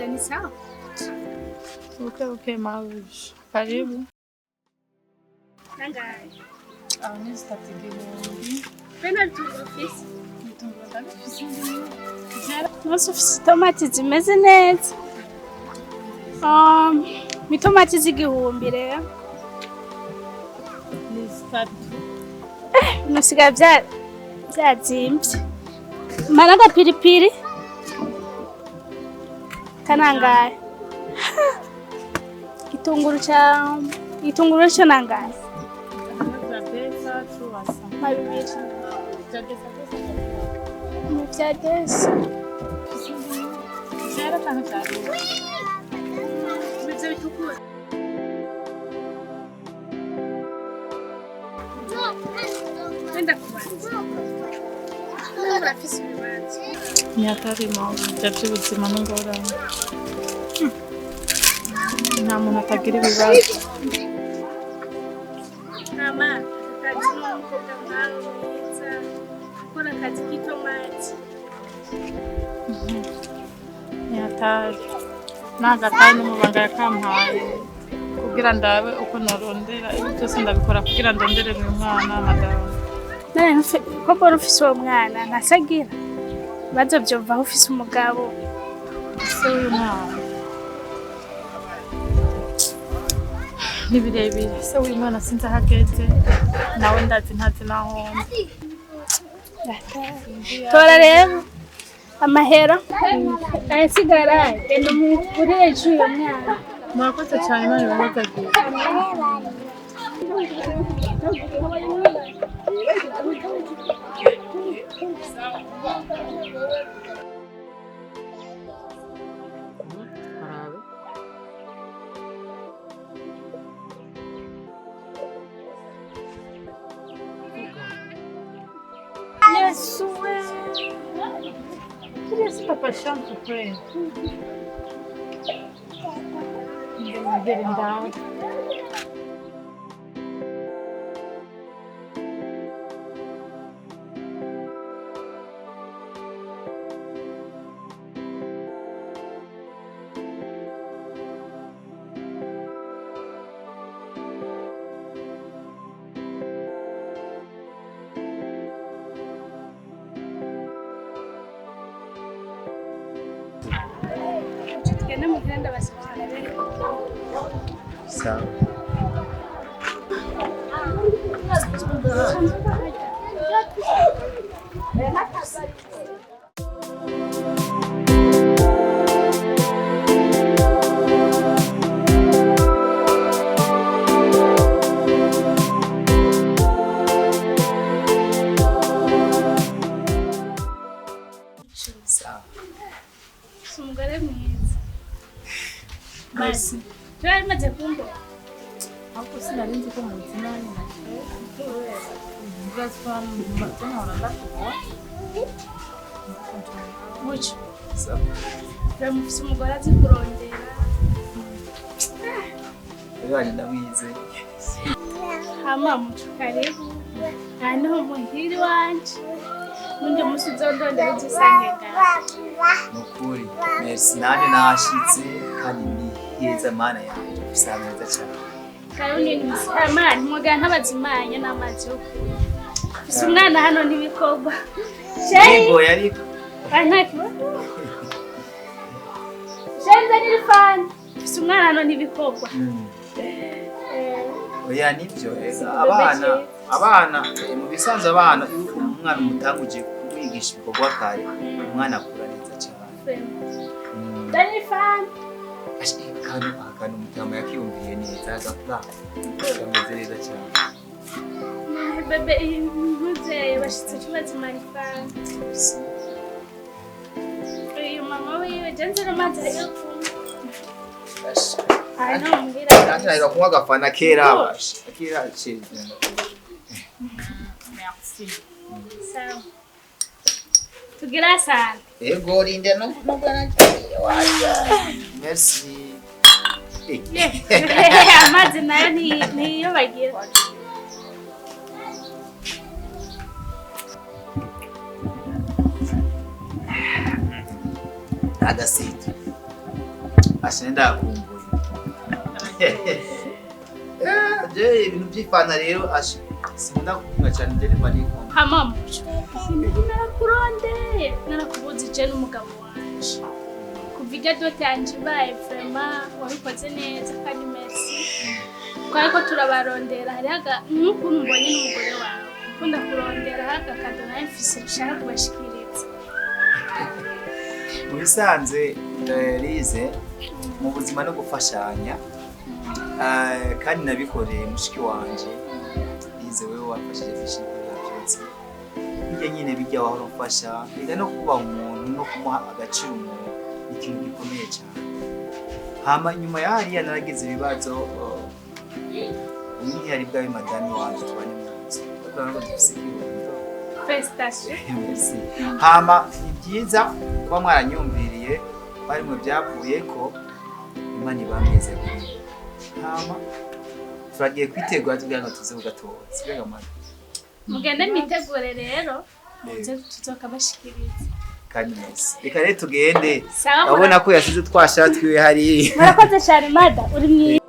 kugenda ni sawa. Okay, Mawish. Karibu. Nangaye. Ni statigihumbi. Pena tufisi. Nitungura ndabifise. Nose ufise tomati zimeze neza. Mitomati z'igihumbi rero. Ni stati. Nusiga byazimbye. Maraga piripiri. Kanangaye. Itunguru cyo nangaye. Mabibiri. Mubyagese. Zero tano cyane. Bize bitukura. Wenda kubanza. Urafise ibibanza. Nyatarimo by'ubuzima n'ingorane. Nta muntu atagira ibibazo. Mama, akazi n'umukobwa mwawe mwiza. Ukora akazi k'itomati. Nyatari. Nagatari n'umubanga yakampaye. Kugira ndabe uko norondera ibyo byose ndabikora kugira ndondere mu mwana madamu. Nane ko bora ufise uwo mwana ntasagira. Bazo byumva ufise umugabo. Se uyu mwana. Ni birebire. Se uyu mwana sinzi ahageze. Nawe ndazi ntazi naho. Tora rero amahera. Ayisigara genda mu kureje uyu mwana. Murakoze cyane Imana ibahagaze. Yesu we. Esse papa chanto foi. Merendar. Tugende mu kirenda basubira rero. Sawa. Umugore mwiza. Basi. Twari maze kumbo. Hapo sinari nzi ko mu nzina ni nacyo. Gaspan matena urandakwa. Mucho. Sawa. Twari mufise umugore azi kurondera. Bari ndabize. Hama mucho karibu. Hano muhiri wanje. Nunde musi uzondondera uzisange Nukuri. Merci nane nashitse kandi ni heza mana yanjye. Bisa neza cyane. Karuni ni musamani muga ntabazimanya n'amazi yo kunywa. Isi umwana hano n'ibikorwa. Yego yariko. Anaki. Shenza nilifani. Isi umwana hano n'ibikorwa. Oya nivyo abana mu bisanzwe abana umwana umutanguje kubigisha ibikorwa kare umwana akura neza cyane. Nilifani. Akantu umutama yakiyumviye neza agakura kameze neza cyane. Bebe impuze bashitse kibazo manifani. Uyu mama wiwe jenze romanze yo Ano mbira. Ntangira kunywa agafana kera basha. Kera cyane. Merci. Sawa. Tugira sana. Ego rinde no bwana waje. Merci. Amazi nayo niyo bagira. Agasito. Asenda kumbuye. Je ibintu by'ifana rero sinda kuvuga cyane ndere bari ko. Hama narakubuze je n'umugabo wanje. Kuviga dote yanje baye vraiment wabikoze neza kandi merci. Twari ko turabarondera hariga n'ukuntu mbonye n'umugore wawe. Ukunda kurondera haka kadona ifise rushaka kubashikiriza. Nabisanze Lize mu buzima no gufashanya kandi nabikoreye mushiki wanje Lize wewe wafashije bishimira byose bijya nyine bijya wahora umfasha biga no kuba umuntu no kumuha agaciro umuntu ikintu gikomeye cyane hama nyuma ya hariya naragize ibibazo ni hari bwawe madame wanje tubanye mu nzu bakora dufise ikirundo Festation hama ibyiza kuba mwaranyumviriye bari mu byavuye ko Imana ibameze hama turagiye kwitegura tugira ngo tuze gatoza bega mara mugende mitegure rero muze tuzoka bashikiriza kandi neza reka rero tugende abona ko yasize twashatwiwe hari murakoze cyane mada uri mwi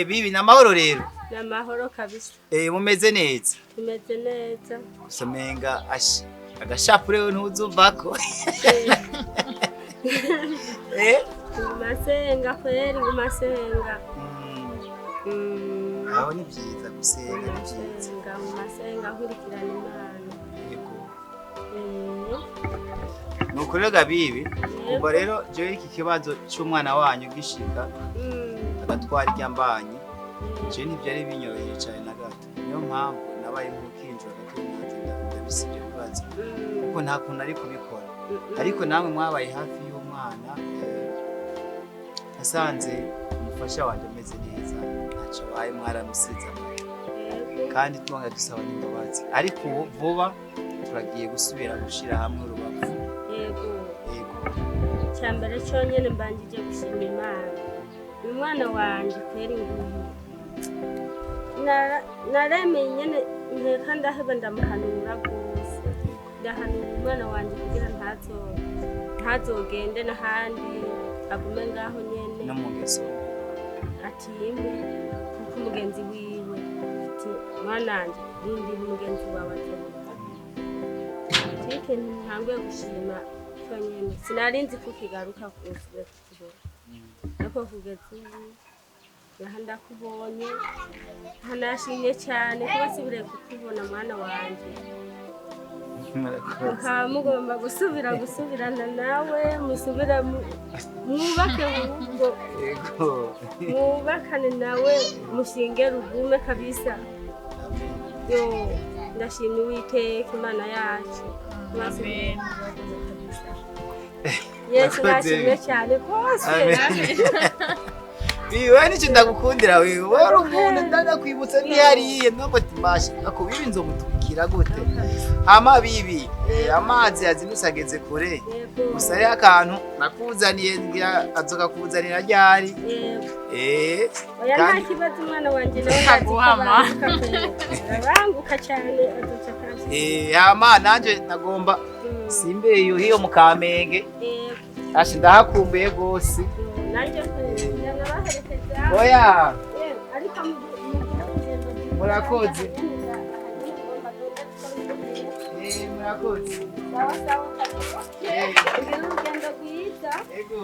bibi namahoro rero Namahoro kabisa. Mumeze neza Tumeze neza. Kusomenga agashapure we ntuzuvako Masenga kweri masenga. Aho ni byiza gusenga ni byiza. Masenga nkurikirana Imana. Yego. Nukurega bibi ubwo rero je iki kibazo cy'umwana wanyu gishika agatwara iryambanye je ntibyari binyoroheye cyane na gato niyo mpamvu nabaye mukinjwa gatumwanze ndabisije bibazo kuko nta kuntu ari kubikora ariko namwe mwabaye hafi y'umwana nasanze umufasha wanje ameze neza ntacyo baye mwaramusize kandi twanga dusaba n'imbabazi ariko vuba turagiye gusubira gushira hamwe urubavu cyambere cyonyene mbangije gushima Imana umwana wanje kweri nguyu naremeye nyene nkeka ndaheba ndamuhanura gose ndahanura umwana wanje kugira ntazogende n'ahandi agume ngaho nyene no mu ngeso atimbe kuko umugenzi wiwe ati mwana wanje rindi umugenzi wawe atike ntanguye gushima cyonyene sinarinzi ko kigaruka kusubira kukibona ariko kugeza ubu ndakubonye ntanashimye cyane kuba sibire kukubona mwana wanje mugomba gusubirana nawe musubira mwubake urugo mwubakane nawe mushinge rugume kabisa yo ndashimye Uwiteka Imana yacu Yesu nashimye cyane rwose biwe nicyo ndagukundira wewe wari umuntu ndanakwibutsa ntiyariye nubwo timashe akubibi nzomutwikira gute hama bibi amazi yazinusageze kure gusa ari akantu nakuzaniye ngira azoka kuzanira ryari oya nta kibazo umwana wanje nawe yaguhama abanguka cyane azoca kandi hama nanje nagomba simbe hiyo mu Kamenge ashi ndahakumbuye gose nanje oya ariko murakoze murakoze sawa sawa urugendo rwiza ego